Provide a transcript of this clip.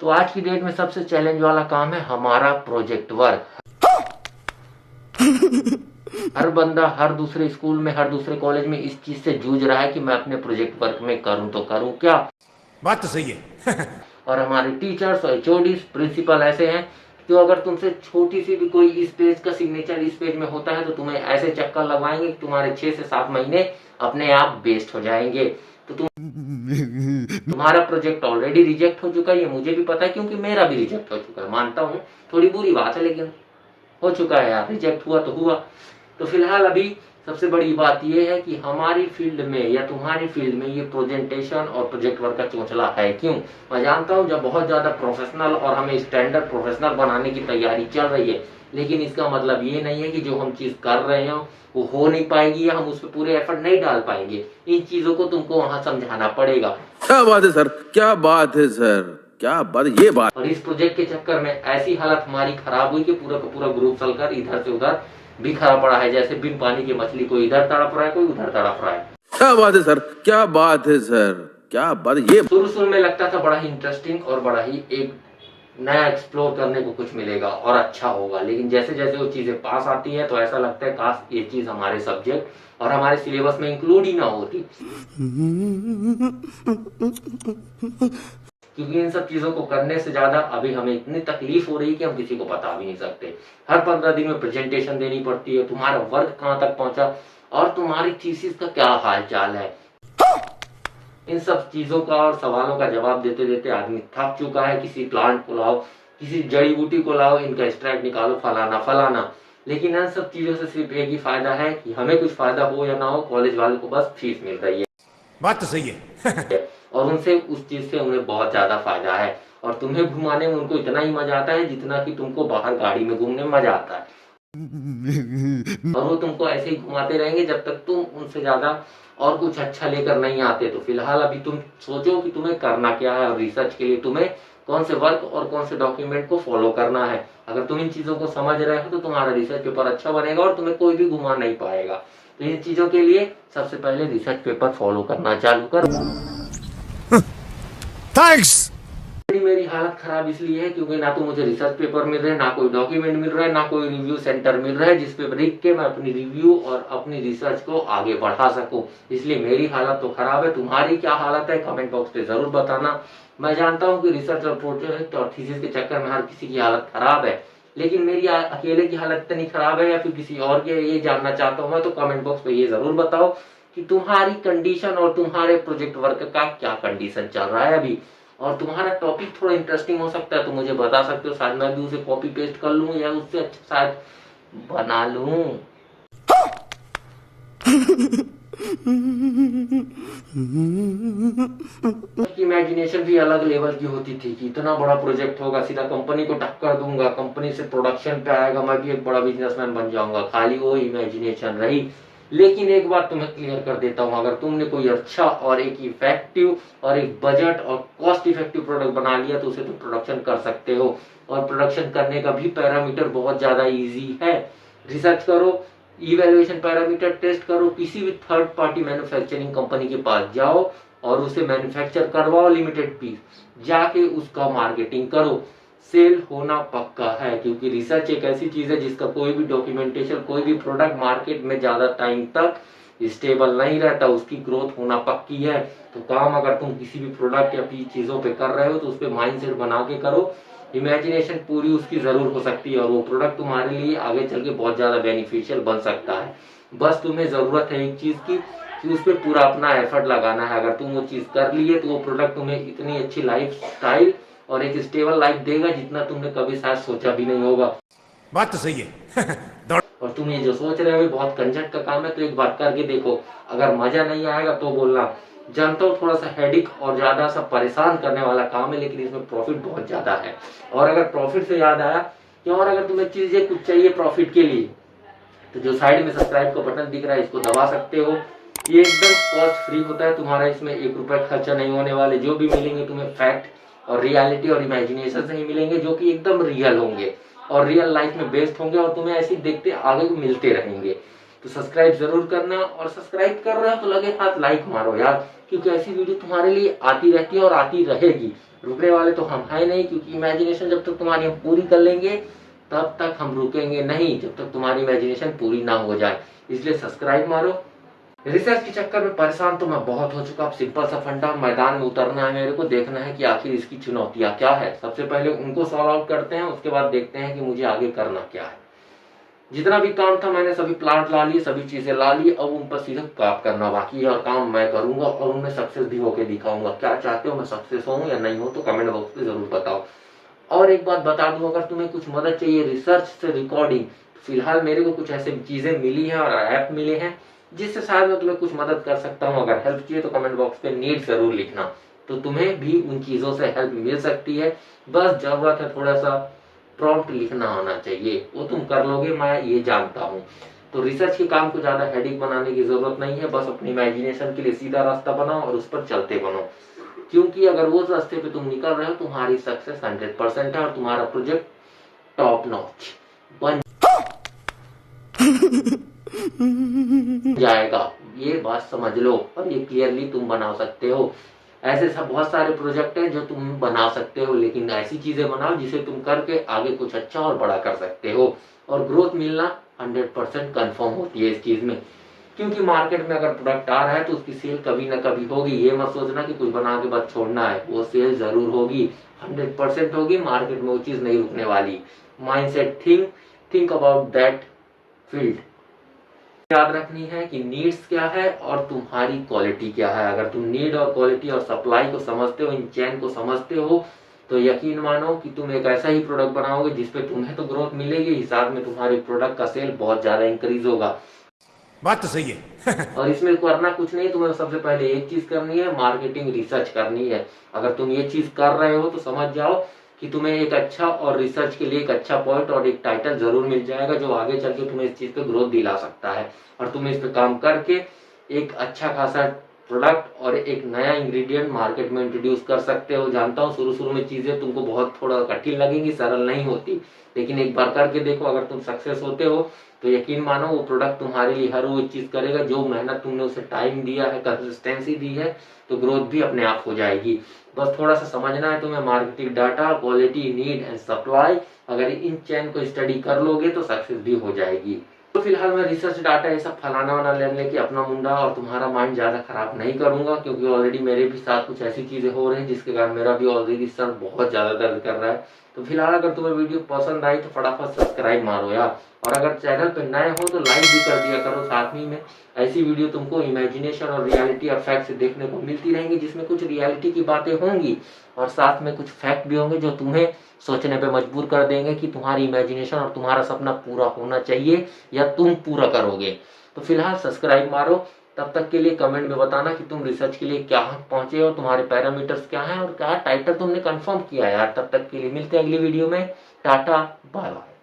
तो आज की डेट में सबसे चैलेंज वाला काम है हमारा प्रोजेक्ट वर्क। हर बंदा हर दूसरे स्कूल में हर दूसरे कॉलेज में इस चीज से जूझ रहा है कि मैं अपने प्रोजेक्ट वर्क में करूं तो करूं क्या। बात तो सही है। और हमारे टीचर्स और एचओडी प्रिंसिपल ऐसे हैं जो अगर तुमसे छोटी सी भी कोई इस पेज का सिग्नेचर इस पेज में होता है तो तुम्हें ऐसे चक्कर लगवाएंगे कि तुम्हारे 6 से 7 महीने अपने आप वेस्ट हो जाएंगे। तो तुम्हारा प्रोजेक्ट ऑलरेडी रिजेक्ट हो चुका है, ये मुझे भी पता है क्योंकि मेरा भी रिजेक्ट हो चुका है। मानता हूँ थोड़ी बुरी बात है लेकिन हो चुका है यार, रिजेक्ट हुआ तो हुआ। तो फिलहाल अभी सबसे बड़ी बात यह है कि हमारी फील्ड में या तुम्हारी फील्ड में ये प्रेजेंटेशन और प्रोजेक्ट वर्क का चोंचला है। क्यों? मैं जानता हूँ जब बहुत ज्यादा प्रोफेशनल और हमें स्टैंडर्ड प्रोफेशनल बनाने की तैयारी चल रही है, लेकिन इसका मतलब ये नहीं है कि जो हम चीज कर रहे हैं वो हो नहीं पाएगी या हम उस पर पूरे एफर्ट नहीं डाल पाएंगे। इन चीजों को तुमको वहां समझाना पड़ेगा। क्या बात है सर, क्या बात है सर, क्या बात है ये बात। और इस प्रोजेक्ट के चक्कर में ऐसी हालत हमारी खराब हुई कि पूरा का पूरा ग्रुप चलकर इधर से उधर बिखरा पड़ा है, जैसे बिन पानी की मछली, कोई इधर तड़प रहा है कोई उधर तड़प रहा है। क्या बात है सर, क्या बात है सर, क्या बात है ये। शुरू में लगता था बड़ा ही इंटरेस्टिंग और बड़ा ही एक नया एक्सप्लोर करने को कुछ मिलेगा और अच्छा होगा, लेकिन जैसे जैसे वो चीजें पास आती है तो ऐसा लगता है काश ये चीज हमारे सब्जेक्ट और हमारे सिलेबस में इंक्लूड ही ना होती। क्योंकि इन सब चीजों को करने से ज्यादा अभी हमें इतनी तकलीफ हो रही है कि हम किसी को बता भी नहीं सकते। हर 15 दिन में प्रेजेंटेशन देनी पड़ती है, तुम्हारा वर्क कहाँ तक पहुंचा और तुम्हारी थीसिस का क्या हाल चाल है। इन सब चीजों का और सवालों का जवाब देते देते आदमी थक चुका है। किसी प्लांट को लाओ, किसी जड़ी बूटी को लाओ, इनका एक्सट्रैक्ट निकालो, फलाना फलाना। लेकिन इन सब चीजों से सिर्फ एक ही फायदा है कि हमें कुछ फायदा हो या ना हो, कॉलेज वालों को बस फीस मिल रही है। बात तो सही है। और उनसे उस चीज से उन्हें बहुत ज्यादा फायदा है और तुम्हें घुमाने में उनको इतना ही मजा आता है जितना कि तुमको बाहर गाड़ी में घूमने में मजा आता है। और वो तुमको ऐसे ही घुमाते रहेंगे जब तक तुम उनसे ज्यादा और कुछ अच्छा लेकर नहीं आते। तो फिलहाल अभी तुम सोचो कि तुम्हें करना क्या है और रिसर्च के लिए तुम्हें कौन से वर्क और कौन से डॉक्यूमेंट को फॉलो करना है। अगर तुम इन चीजों को समझ रहे हो तो तुम्हारा रिसर्च पेपर अच्छा बनेगा और तुम्हें कोई भी घुमा नहीं पाएगा। तो इन चीजों के लिए सबसे पहले रिसर्च पेपर फॉलो करना चालू करो। थैंक्स। मेरी हालत खराब इसलिए है क्योंकि ना तो मुझे रिसर्च पेपर मिल रहे, ना कोई डॉक्यूमेंट मिल रहा है, ना कोई रिव्यू सेंटर मिल रहा है जिस पे लिख के मैं अपनी रिव्यू और अपनी रिसर्च को आगे बढ़ा सकूं। इसलिए मेरी हालत तो खराब है। तुम्हारी क्या हालत है कमेंट बॉक्स पे जरूर बताना। मैं जानता हूँ कि रिसर्च और प्रोजेक्ट और थीसिस के चक्कर में हर किसी की हालत खराब है, लेकिन मेरी अकेले की हालत इतनी खराब है या फिर किसी और के, ये जानना चाहता हूँ मैं। तो कमेंट बॉक्स पे ये जरूर बताओ कि तुम्हारी कंडीशन और तुम्हारे प्रोजेक्ट वर्क का क्या कंडीशन चल रहा है अभी। और तुम्हारा टॉपिक थोड़ा इंटरेस्टिंग हो सकता है तो मुझे बता सकते हो, शायद मैं भी उसे कॉपी पेस्ट कर लूं या उससे अच्छा शायद बना लूं। इमेजिनेशन भी अलग लेवल की होती थी कि इतना बड़ा प्रोजेक्ट होगा, सीधा कंपनी को टक्कर दूंगा, कंपनी से प्रोडक्शन पे आएगा, मैं भी एक बड़ा बिजनेसमैन बन जाऊंगा। खाली वो इमेजिनेशन रही। लेकिन एक बात तुम्हें क्लियर कर देता हूं, अगर तुमने कोई अच्छा और एक इफेक्टिव और एक बजट और कॉस्ट इफेक्टिव प्रोडक्ट बना लिया तो उसे तुम प्रोडक्शन कर सकते हो। और प्रोडक्शन करने का भी पैरामीटर बहुत ज्यादा इजी है। रिसर्च करो, इवेल्युएशन पैरामीटर टेस्ट करो, किसी भी थर्ड पार्टी मैन्युफैक्चरिंग कंपनी के पास जाओ और उसे मैन्युफैक्चर करवाओ लिमिटेड पीस, जाके उसका मार्केटिंग करो। सेल होना पक्का है क्योंकि रिसर्च एक ऐसी चीज है जिसका कोई भी डॉक्यूमेंटेशन, कोई भी प्रोडक्ट मार्केट में ज्यादा टाइम तक स्टेबल नहीं रहता, उसकी ग्रोथ होना पक्की है। तो काम अगर तुम किसी भी प्रोडक्ट या चीजों पे कर रहे हो तो उस पर माइंडसेट बना के करो। इमेजिनेशन पूरी उसकी जरूर हो सकती है और वो प्रोडक्ट तुम्हारे लिए आगे चल के बहुत ज्यादा बेनिफिशियल बन सकता है। बस तुम्हें जरूरत है एक चीज की कि उस पर पूरा अपना एफर्ट लगाना है। अगर तुम वो चीज कर लिए तो वो प्रोडक्ट तुम्हें इतनी अच्छी लाइफ स्टाइल और एक स्टेबल लाइफ देगा जितना तुमने कभी शायद सोचा भी नहीं होगा। बात तो सही है। और तुम ये जो सोच रहे हो बहुत कंजट का काम है, तो एक बार करके देखो। अगर मजा नहीं आएगा तो बोलना। जानता हूँ थोड़ा सा हेडिक और ज्यादा सा परेशान करने वाला काम है, लेकिन इसमें प्रॉफिट बहुत ज्यादा है। और अगर प्रॉफिट से याद आया कि और अगर तुम्हें चीजें कुछ चाहिए प्रॉफिट के लिए तो जो साइड में सब्सक्राइब का बटन दिख रहा है इसको दबा सकते हो। ये एकदम कॉस्ट फ्री होता है, तुम्हारा इसमें 1 रुपए खर्चा नहीं होने वाले। जो भी मिलेंगे तुम्हें फैक्ट और रियलिटी और इमेजिनेशन से ही मिलेंगे, जो कि एकदम रियल होंगे और रियल लाइफ में बेस्ड होंगे और तुम्हें ऐसे देखते आगे मिलते रहेंगे। तो सब्सक्राइब जरूर करना और सब्सक्राइब कर रहे हो तो लगे हाथ लाइक मारो यार, क्योंकि ऐसी वीडियो तुम्हारे लिए आती रहती है और आती रहेगी। रुकने वाले तो हम है नहीं, क्योंकि इमेजिनेशन जब तक तुम्हारी हम पूरी कर लेंगे तब तक हम रुकेंगे नहीं, जब तक तुम्हारी इमेजिनेशन पूरी ना हो जाए। इसलिए सब्सक्राइब मारो। रिसर्च के चक्कर में परेशान तो मैं बहुत हो चुका। अब सिंपल सा फंडा, मैदान में उतरना है मेरे को, देखना है कि आखिर इसकी चुनौतियां क्या है। सबसे पहले उनको सॉल्व आउट करते हैं, उसके बाद देखते हैं कि मुझे आगे करना क्या है। जितना भी काम था मैंने सभी प्लांट ला लिए, सभी चीजें ला ली, अब उन पर सीधे काम करना बाकी है और काम मैं करूंगा और उनमें सक्सेस भी होके दिखाऊंगा। क्या चाहते हो मैं सक्सेस हूँ या नहीं हो तो कमेंट बॉक्स में जरूर बताओ। और एक बात बता दूं, अगर तुम्हें कुछ मदद चाहिए रिसर्च से रिकॉर्डिंग, फिलहाल मेरे को कुछ ऐसे चीजें मिली हैं और ऐप मिले हैं जिससे शायद मैं तुम्हें कुछ मदद कर सकता हूँ। अगर हेल्प चाहिए तो कमेंट बॉक्स पे नीड जरूर लिखना, तो तुम्हें भी उन चीजों से हेल्प मिल सकती है। बस जरूरत है थोड़ा सा प्रॉम्प्ट लिखना आना चाहिए, वो तुम कर लोगे, मैं ये जानता हूँ। तो रिसर्च के काम को ज्यादा हेडिक बनाने की जरूरत नहीं है, बस अपनी इमेजिनेशन के लिए सीधा रास्ता बनाओ और उस पर चलते बनो, क्योंकि अगर वो रास्ते पे तुम निकल रहे हो तुम्हारी सक्सेस 100% है और तुम्हारा प्रोजेक्ट टॉप नॉच बन जाएगा। ये बात समझ लो और ये क्लियरली तुम बना सकते हो। ऐसे सब बहुत सारे प्रोजेक्ट हैं जो तुम बना सकते हो, लेकिन ऐसी चीजें बनाओ जिसे तुम करके आगे कुछ अच्छा और बड़ा कर सकते हो। और ग्रोथ मिलना 100% कंफर्म होती है इस चीज में, क्योंकि मार्केट में अगर प्रोडक्ट आ रहा है तो उसकी सेल कभी ना कभी होगी। ये मत सोचना कि कुछ बना के बस छोड़ना है, वो सेल जरूर होगी, 100% होगी। मार्केट में वो चीज नहीं रुकने वाली। Mindset, think about that field. याद रखनी है कि नीड्स क्या है और तुम्हारी क्वालिटी क्या है। अगर तुम नीड और क्वालिटी और सप्लाई को समझते हो, इन चेन को समझते हो, तो यकीन मानो कि तुम एक ऐसा ही प्रोडक्ट बनाओगे जिसपे तुम्हें तो ग्रोथ मिलेगी, हिसाब में तुम्हारे प्रोडक्ट का सेल बहुत ज्यादा इंक्रीज होगा। बात तो सही है। और इसमें करना कुछ नहीं, तुम्हें सबसे पहले एक चीज करनी है, मार्केटिंग रिसर्च करनी है। अगर तुम ये चीज कर रहे हो तो समझ जाओ कि तुम्हें एक अच्छा और रिसर्च के लिए एक अच्छा पॉइंट और एक टाइटल जरूर मिल जाएगा, जो आगे चल के तुम्हें इस चीज पे ग्रोथ दिला सकता है। और तुम इस पे काम करके एक अच्छा खासा प्रोडक्ट और एक नया इंग्रेडिएंट मार्केट में इंट्रोड्यूस कर सकते हो। जानता हूँ शुरू शुरू में चीजें तुमको बहुत थोड़ा कठिन लगेंगी, सरल नहीं होती, लेकिन एक बार करके देखो। अगर तुम सक्सेस होते हो तो यकीन मानो वो प्रोडक्ट तुम्हारे लिए हर वो चीज करेगा जो मेहनत तुमने उसे टाइम दिया है, कंसिस्टेंसी दी है, तो ग्रोथ भी अपने आप हो जाएगी। बस थोड़ा सा समझना है तुम्हें marketing data, quality, need and supply. अगर इन चैन को स्टडी कर लोगे तो सक्सेस भी हो जाएगी। तो फिलहाल मैं रिसर्च डाटा ये सब फलाना वाना लेने के अपना मुंडा और तुम्हारा माइंड ज्यादा खराब नहीं करूंगा, क्योंकि ऑलरेडी मेरे भी साथ कुछ ऐसी चीजें हो रही हैं जिसके कारण मेरा भी ऑलरेडी सर बहुत ज्यादा दर्द कर रहा है। तो फिलहाल अगर तुम्हें वीडियो पसंद आई तो फटाफट सब्सक्राइब मारो यार, और अगर चैनल पे नए हो तो लाइक भी कर दिया करो साथ ही में। ऐसी वीडियो तुमको इमेजिनेशन और रियलिटी और फैक्ट देखने को मिलती रहेंगी, जिसमें कुछ रियलिटी की बातें होंगी और साथ में कुछ फैक्ट भी होंगे जो तुम्हें सोचने पे मजबूर कर देंगे कि तुम्हारी इमेजिनेशन और तुम्हारा सपना पूरा होना चाहिए या तुम पूरा करोगे। तो फिलहाल सब्सक्राइब मारो। तब तक के लिए कमेंट में बताना कि तुम रिसर्च के लिए क्या पहुंचे और तुम्हारे पैरामीटर्स क्या हैं और क्या टाइटल तुमने कंफर्म किया यार। तब तक के लिए मिलते हैं अगली वीडियो में। Tata, bye bye.